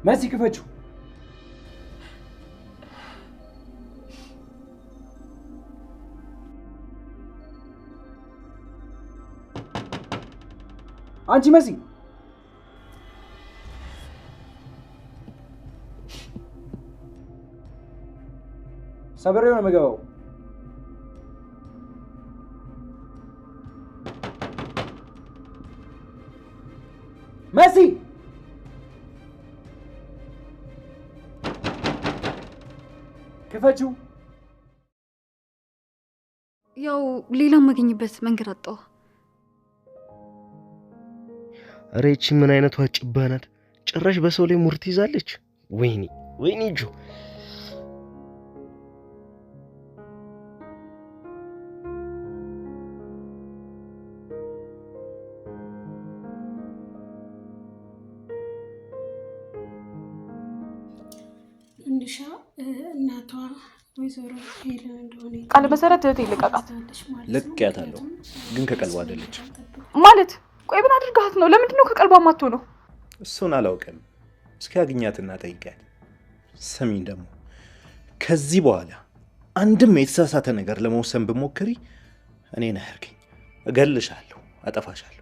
መሲ ክፈችው። አንቺ መሲ ሰበሬው ነው የምገባው። መሲ ክፈችው። ያው ሌላ ማግኝበት መንገድ አጣው። አሬቺ ምን አይነቷ ጭባ ናት? ጭራሽ በሰው ላይ ሙርት ይዛለች። ወይኔ ጆ እንሻ እናቷ ወይዘሮ ሄለን እንደሆነ ቃል መሰረት እህቴ ልቀቃት። ልቀያታለሁ ግን ከቀልቧ አይደለች ማለት ቆይ ምን አድርጋት ነው? ለምንድን ነው ከቀልቧ ማትሆነው? እሱን አላውቅም። እስኪ አግኛትና ጠይቂያት። ስሚኝ ደግሞ ከዚህ በኋላ አንድም የተሳሳተ ነገር ለመወሰን ብሞክሪ እኔን አያርገኝ፣ እገልሻለሁ፣ አጠፋሻለሁ።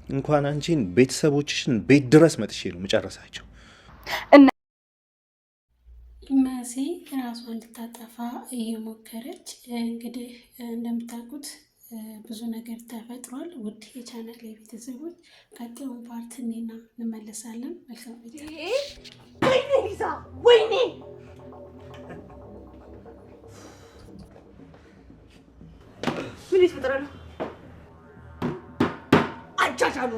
እንኳን አንቺን ቤተሰቦችሽን ቤት ድረስ መጥቼ ነው መጨረሳቸው። መሲ ራሷን ልታጠፋ እየሞከረች እንግዲህ እንደምታውቁት ብዙ ነገር ተፈጥሯል። ውድ የቻናል ቤተሰቦች ቀጣዩን ፓርት እኔና እንመለሳለን። መልካም ቆይታ። ወይኔ ሊዛ ወይኔ ምን ይፈጥራል? አጃጃሉ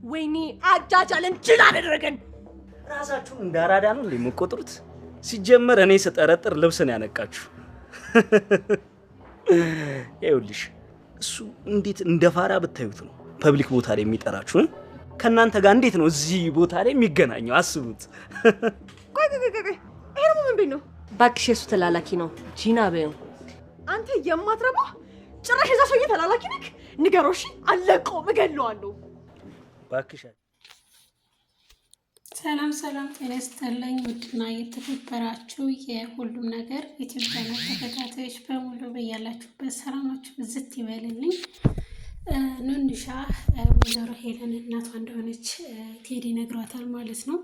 ወይኔ አጃጃለን ጅል አደረገን። ራሳችሁን እንዳራዳ ነው እንደምትቆጥሩት? ሲጀመር እኔ ስጠረጥር ልብስን ያነቃችሁ። ይኸውልሽ እሱ እንዴት እንደፋራ ብታዩት ነው ፐብሊክ ቦታ ላይ የሚጠራችሁ። ከናንተ ጋር እንዴት ነው እዚህ ቦታ ላይ የሚገናኘው? አስቡት። ቆይ ይሄ ምን ቤት ነው? ባክሽ እሱ ተላላኪ ነው። ጂና በይው። አንተ የማትረባ ጭራሽ እዛ ሰውዬ ተላላኪ ነክ? ንገሮሽ አለቀው እገለዋለሁ። ባክሽ ሰላም ጤና ይስጥልኝ። ውድና የተከበራችሁ የሁሉም ነገር ኢትዮጵያ ተከታታዮች በሙሉ በያላችሁበት ሰላማችሁ ብዝት ይበልልኝ። ኑንሻ ወይዘሮ ሄለን እናቷ እንደሆነች ቴዲ ነግሯታል ማለት ነው።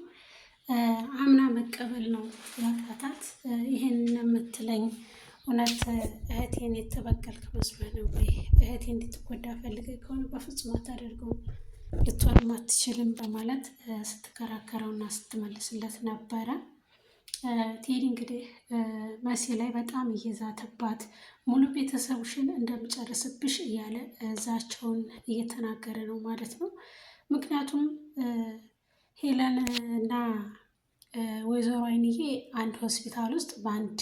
አምና መቀበል ነው ያቃታት። ይህን የምትለኝ እውነት እህቴን የተበቀልክ መስሎህ ነው ወይ? እህቴ እንድትጎዳ ፈልገህ ከሆነ በፍጹም አታደርገውም፣ ልትወልም አትችልም በማለት ስትከራከረውና ስትመልስለት ነበረ። ቴዲ እንግዲህ መሲ ላይ በጣም እየዛተባት ሙሉ ቤተሰቡሽን እንደምጨርስብሽ እያለ ዛቻውን እየተናገረ ነው ማለት ነው። ምክንያቱም ሄለን እና ወይዘሮ አይንዬ አንድ ሆስፒታል ውስጥ በአንድ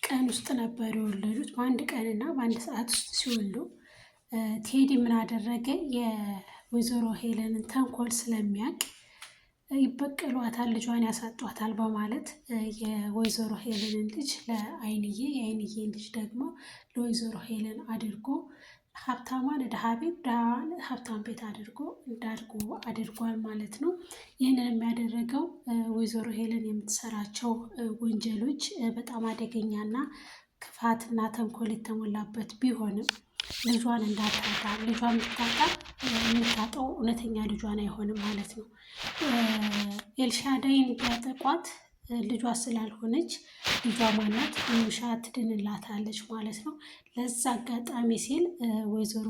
ቀን ውስጥ ነበር የወለዱት። በአንድ ቀንና በአንድ ሰዓት ውስጥ ሲወልዱ ቴዲ ምን አደረገ? የወይዘሮ ሄለንን ተንኮል ስለሚያውቅ ይበቀሏታል፣ ልጇን ያሳጧታል በማለት የወይዘሮ ሄለንን ልጅ ለአይንዬ፣ የአይንዬን ልጅ ደግሞ ለወይዘሮ ሄለን አድርጎ ሀብታሟን ድሃ ቤት፣ ድሃዋን ሀብታም ቤት አድርጓል ማለት ነው። ይህንን የሚያደረገው ወይዘሮ ሄለን የምትሰራቸው ወንጀሎች በጣም አደገኛና ክፋትና ተንኮል የተሞላበት ቢሆንም ልጇን እንዳታጣ፣ ልጇን የምታጣው እውነተኛ ልጇን አይሆንም ማለት ነው። ኤልሻዳይን ቢያጠቋት ልጇ ስላልሆነች ልጇ ማናት ኑንሻ ትድንላታለች ማለት ነው። ለዛ አጋጣሚ ሲል ወይዘሮ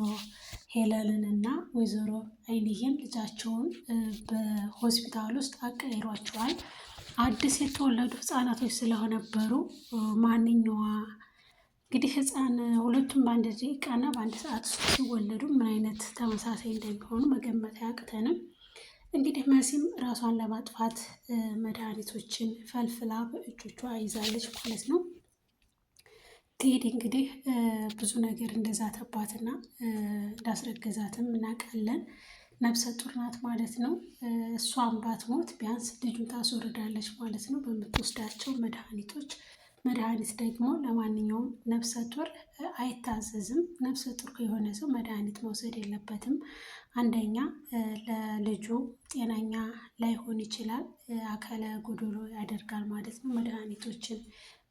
ሄለንን እና ወይዘሮ አይንዬን ልጃቸውን በሆስፒታል ውስጥ አቀይሯቸዋል። አዲስ የተወለዱ ህፃናቶች ስለነበሩ ማንኛዋ እንግዲህ ህፃን ሁለቱም በአንድ ደቂቃና በአንድ ሰዓት ውስጥ ሲወለዱ ምን አይነት ተመሳሳይ እንደሚሆኑ መገመት አያቅተንም። እንግዲህ መሲም ራሷን ለማጥፋት መድኃኒቶችን ፈልፍላ በእጆቿ ይዛለች ማለት ነው። ቴዲ እንግዲህ ብዙ ነገር እንደዛተባትና እንዳስረገዛትም እናውቃለን። ነፍሰ ጡር ናት ማለት ነው። እሷን ባትሞት ቢያንስ ልጁን ታስወርዳለች ማለት ነው በምትወስዳቸው መድኃኒቶች። መድኃኒት ደግሞ ለማንኛውም ነፍሰ ጡር አይታዘዝም። ነፍሰ ጡር የሆነ ሰው መድኃኒት መውሰድ የለበትም። አንደኛ ለልጁ ጤነኛ ላይሆን ይችላል፣ አካለ ጎዶሎ ያደርጋል ማለት ነው። መድኃኒቶችን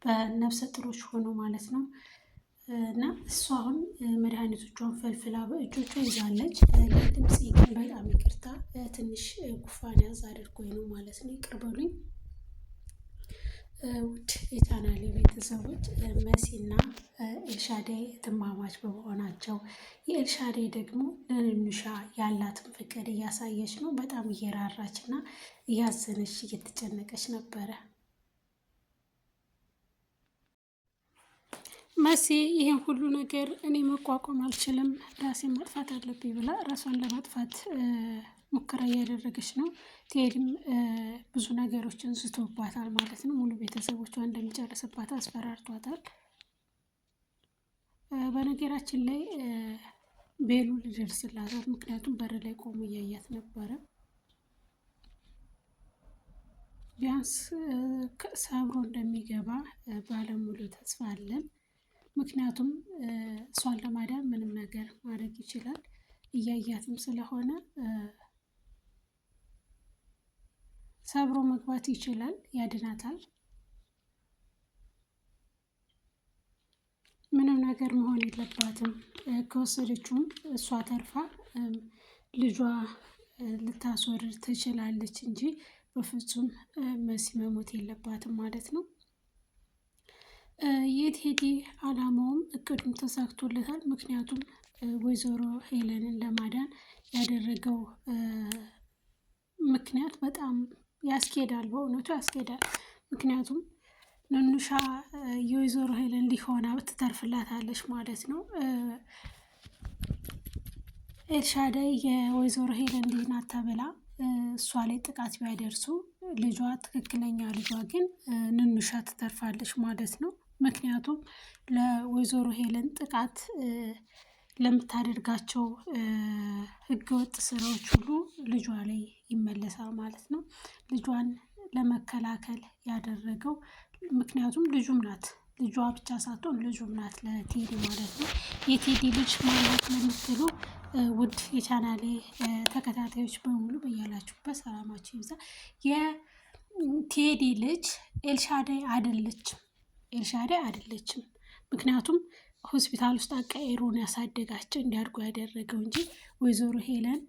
በነፍሰ ጥሮች ሆኖ ማለት ነው። እና እሷ አሁን መድኃኒቶቿን ፈልፍላ በእጆቿ ይዛለች። ለድምፄ ግን በጣም ይቅርታ፣ ትንሽ ጉፋን ያዝ አድርጎኝ ነው ማለት ነው። ይቅር በሉኝ። ውድ የቻናሌ ቤተሰቦች መሲና ኤልሻዳይ ትማማች በመሆናቸው የኤልሻዳይ ደግሞ ለንንሻ ያላትን ፍቅር እያሳየች ነው። በጣም እየራራች እና እያዘነች እየተጨነቀች ነበረ። መሲ ይህን ሁሉ ነገር እኔ መቋቋም አልችልም፣ ራሴን ማጥፋት አለብኝ ብላ ራሷን ለማጥፋት ሙከራ እያደረገች ነው። ቴዲም ብዙ ነገሮችን ስቶባታል ማለት ነው። ሙሉ ቤተሰቦቿ እንደሚጨርስባት አስፈራርቷታል። በነገራችን ላይ ቤሉ ሊደርስላታል፣ ምክንያቱም በር ላይ ቆሞ እያያት ነበረ። ቢያንስ ሰብሮ እንደሚገባ ባለሙሉ ተስፋ አለን። ምክንያቱም እሷን ለማዳን ምንም ነገር ማድረግ ይችላል፣ እያያትም ስለሆነ ሰብሮ መግባት ይችላል፣ ያድናታል። ምንም ነገር መሆን የለባትም። ከወሰደችውም እሷ ተርፋ ልጇ ልታስወርድ ትችላለች እንጂ በፍጹም መሲ መሞት የለባትም ማለት ነው። የቴዲ አላማውም እቅዱም ተሳክቶለታል። ምክንያቱም ወይዘሮ ሄለንን ለማዳን ያደረገው ምክንያት በጣም ያስኬዳል፣ በእውነቱ ያስኬዳል። ምክንያቱም ንኑሻ የወይዘሮ ሄለን ሊሆና ትተርፍላታለች ማለት ነው። ኤልሻዳይ የወይዘሮ ሄለን ልጅ ናት ተብላ እሷ ላይ ጥቃት ቢያደርሱ ልጇ ትክክለኛ ልጇ ግን ንኑሻ ትተርፋለች ማለት ነው። ምክንያቱም ለወይዘሮ ሄለን ጥቃት ለምታደርጋቸው ህገወጥ ስራዎች ሁሉ ልጇ ላይ ይመለሳል ማለት ነው። ልጇን ለመከላከል ያደረገው ምክንያቱም ልጁም ናት፣ ልጇ ብቻ ሳትሆን ልጁም ናት ለቴዲ ማለት ነው። የቴዲ ልጅ ማለት ለምትሉ ውድ የቻናሌ ተከታታዮች በሙሉ በያላችሁበት ሰላማችሁ ይብዛ። የቴዲ ልጅ ኤልሻዳይ አይደለችም፣ ኤልሻዳይ አይደለችም። ምክንያቱም ሆስፒታል ውስጥ አቀይሮን ያሳደጋቸው እንዲያድጉ ያደረገው እንጂ ወይዘሮ ሄለን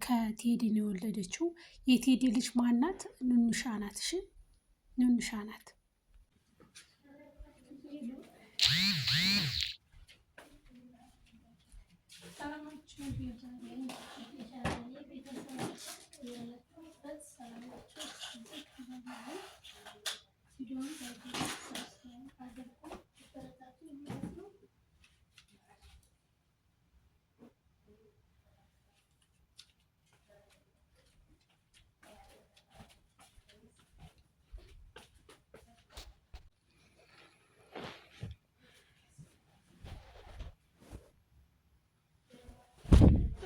ከቴዲ ነው የወለደችው። የቴዲ ልጅ ማናት? ንኑሻ ናት። እሺ ንኑሻ ናት።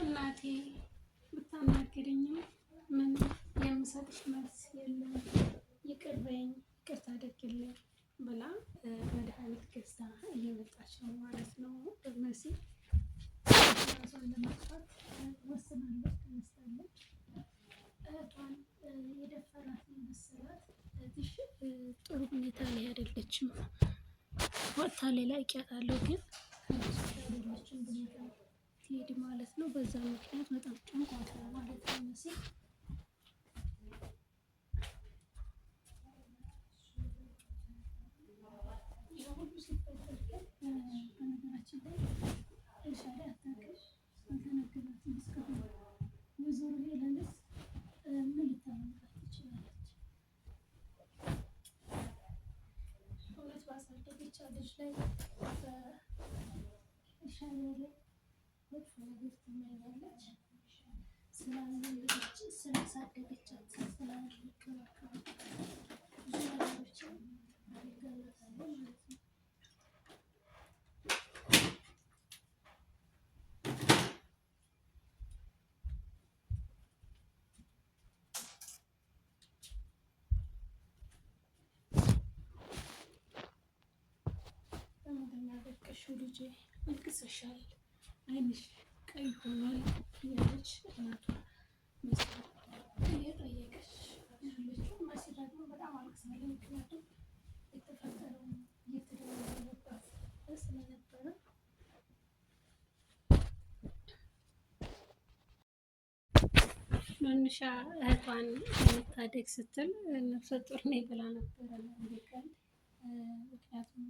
እናቴ ብታናግረኝም ምን የምሰጥሽ መልስ የለም፣ ይቅር በይኝ፣ ይቅርታ አድርጊልኝ ብላ መድኃኒት ገዝታ እየመጣች ነው ማለት ነው። መሲ ራሷን ለማጥፋት ወስናለች፣ ተነስታለች። እህቷን የደፈራት መሰላት ትንሽ ጥሩ ሁኔታ ላይ አይደለችም። ወጥታ ሌላ እቂያታለሁ ግን አይደለችም ሁኔታ ቴዲ ማለት ነው። በዛ ምክንያት በጣም ጨንቋታል ማለት ነው። መሲ የሁሉ ሲፈጠር ግን በነገራችን ላይ ኤልሻዳይ አታውቅም፣ አልተነገራትም እስካሁን። ወይዘሮ ሄለንስ ምን ልታመጣት ትችላለች? እውነት ባሳደገች ልጅ ላይ ኤልሻዳይ ላይ መጥፎ ነገር ትመኛለች። ስላለች ስላሳደገቻት ስላልከባከባት ብዙ ነገሮችን ይገለጣሉ ማለት ነው። በምንድን ነው ያለቀሽው ልጄ? አልቅሰሻል። አይንሽ ቀይ ሆኗል ያለች እናቷ እየጠየቀች ያለችው መሲ ደግሞ በጣም አልቅሳለች። ምክንያቱም የተፈጠረው እየተደረገባት ስለነበረ ኑንሻ እህቷን ለመታደግ ስትል ነፍሰ ጡር ነኝ ብላ ነበረ ለሚቀል ምክንያቱም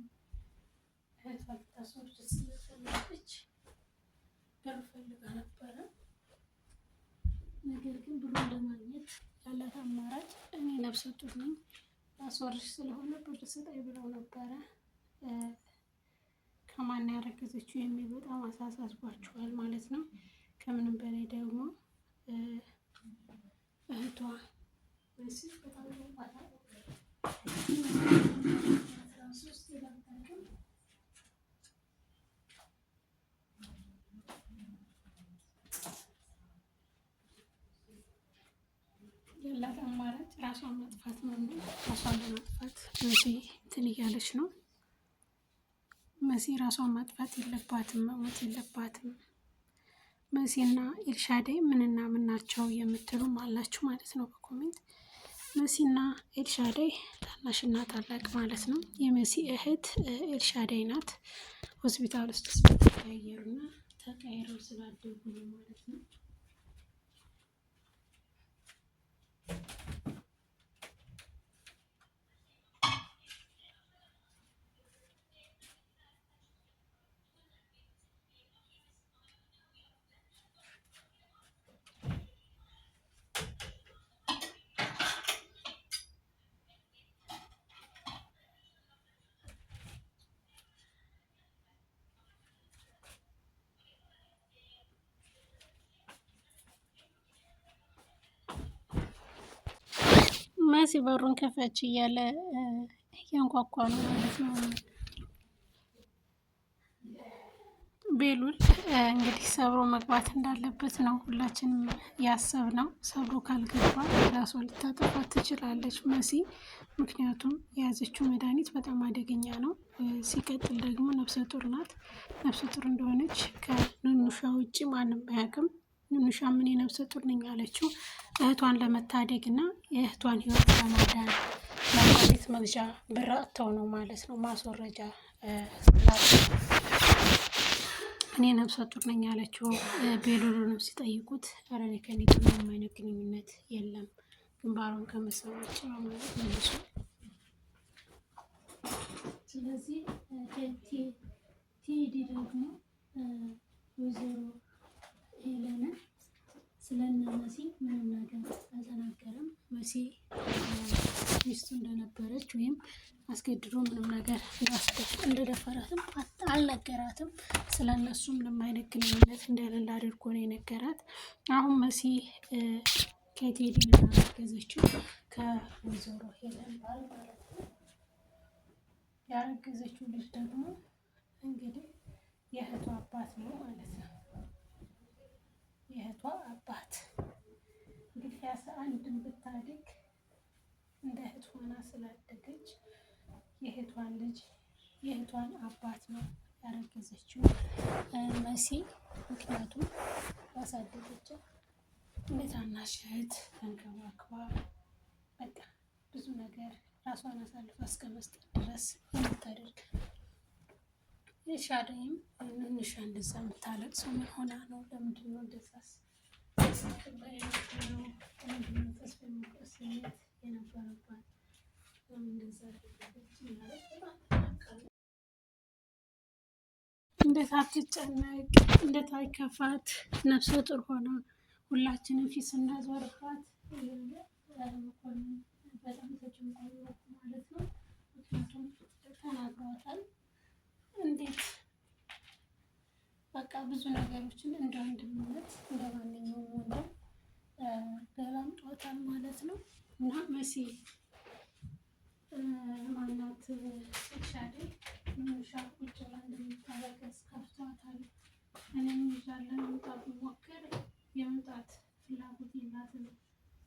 እህቷ ልታስወርድ ስለፈለገች ብር ፈልጋ ነበረ። ነገር ግን ብሩን ለማግኘት ያላት አማራጭ እኔ ነፍሰ ጡር ነኝ ላስወርድ ስለሆነ ብር ስጠኝ ብለው ነበረ። ከማን ያረገዘችው የሚል በጣም አሳስቧቸዋል ማለት ነው። ከምንም በላይ ደግሞ እህቷ መሲ በጣም ይባላል ያላት አማራጭ ራሷን ማጥፋት ነው። ራሷን ለማጥፋት መሲ እንትን እያለች ነው። መሲ ራሷን ማጥፋት የለባትም፣ መሞት የለባትም። መሲና ኤልሻዳይ ምንና ምን ናቸው የምትሉም አላችሁ ማለት ነው በኮሜንት። መሲና ኤልሻዳይ ታናሽና ታላቅ ማለት ነው። የመሲ እህት ኤልሻዳይ ናት። ሆስፒታል ውስጥ ስለተቀያየሩና ተቀያይረው ስላደጉ ነው ማለት ነው። መሲ በሩን ከፈች እያለ እያንኳኳ ነው ማለት ነው። ቤሉል እንግዲህ ሰብሮ መግባት እንዳለበት ነው ሁላችንም ያሰብነው። ሰብሮ ካልገባ ራሷ ልታጠፋ ትችላለች መሲ። ምክንያቱም የያዘችው መድኃኒት በጣም አደገኛ ነው። ሲቀጥል ደግሞ ነፍሰ ጡር ናት። ነፍሰ ጡር እንደሆነች ከኑኑሻ ውጭ ማንም አያውቅም። ኑኑሻ ምን ነፍሰ ጡር ነኝ አለችው እህቷን ለመታደግ እና የእህቷን ህይወት ለማዳን ለማለት መግዣ ብር አጥተው ነው ማለት ነው። ማስወረጃ እኔ ነፍሰ ጡር ነኝ ያለችው ቤሉልንም ሲጠይቁት ኧረ እኔ ከእኔ ጋር ምንም አይነት ግንኙነት የለም ግንባሯን ከመሰሎች ነው ማለት መልሶ። ስለዚህ ቴዲ ደግሞ ወይዘሮ ሄለንን ስለነ መሲ ምንም ነገር አልተናገረም። መሲ ሚስቱ እንደነበረች ወይም አስገድዶ ምንም ነገር እንደደፈራትም አልነገራትም። ስለነሱ ምንም አይነት ግንኙነት እንደሌለ አድርጎ ነው የነገራት። አሁን መሲ ከቴዲ ያረገዘችው ከወይዘሮ ሄለን ባል ማለት ነው። ያረገዘችው ልጅ ደግሞ እንግዲህ የእህቷ አባት ነው ማለት ነው። የእህቷ አባት እንግዲህ አንድን ብታድግ እንደ እህት ሆና ስላደገች የእህቷን ልጅ የእህቷን አባት ነው ያረገዘችው መሲ። ምክንያቱም ያሳደገችው እንደ ታናሽ እህት ተንከባክባ በቃ ብዙ ነገር ራሷን አሳልፋ እስከ መስጠት ድረስ የምታደርግ ኤልሻዳይም ኑንሻ እንደዛ የምታለቅሰው ምን ሆና ነው? ለምንድን ነው እንደዛስ ለምንድነው ተስፋ የመቁረጥ ስሜት የነበረባት? ለምን እንደዛ አደረገች? እንዴት አትጨነቅ፣ እንዴት አይከፋት? ነፍሰ ጡር ሆና ሁላችንም ፊት ስናዞርባት መኮንን በጣም ተጨንቋል ማለት ነው። ምክንያቱም ተናግሯታል። እንዴት በቃ ብዙ ነገሮችን እንደ ወንድምነት እንደ ማንኛውም ወንድም ገላምጧታል ማለት ነው። እና መሲ ማናት ኤልሻዳይ ኑንሻ ቁጭ ብላ እንደምታለቅስ ከፍቷታል። እኔም ይዣለሁ መምጣት ብሞክር የመምጣት ፍላጎት የላትም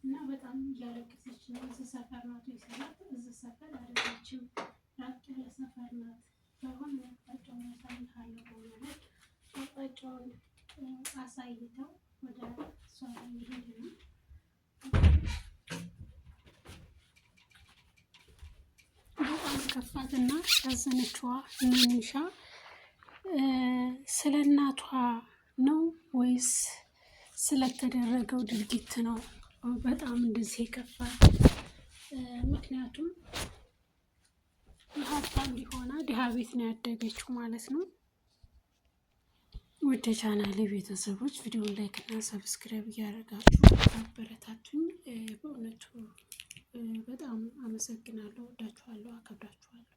እና በጣም እያለቀሰች ነው። እዚህ ሰፈር ናት ይሰራት እዚህ ሰፈር አይደለችም፣ ራቅ ያለ ሰፈር ናት። በሆነ አቅጣጫውን ያሳይሃለሁ በማለት አቅጣጫውን ተለያይተው ወደ እሷ ላይ ይሄድ ነው። በጣም ከፋትና ያዘነችዋ መንሻ ስለ እናቷ ነው ወይስ ስለተደረገው ድርጊት ነው በጣም እንደዚህ የከፋት? ምክንያቱም ሀብታም ሊሆና ድሃ ቤት ነው ያደገችው ማለት ነው። ወደ ቻናሌ ቤተሰቦች ቪዲዮን ላይክ እና ሰብስክራይብ እያደረጋችሁ አበረታቱኝ። በእውነቱ በጣም አመሰግናለሁ። ወዳችኋለሁ፣ አከብራችኋለሁ።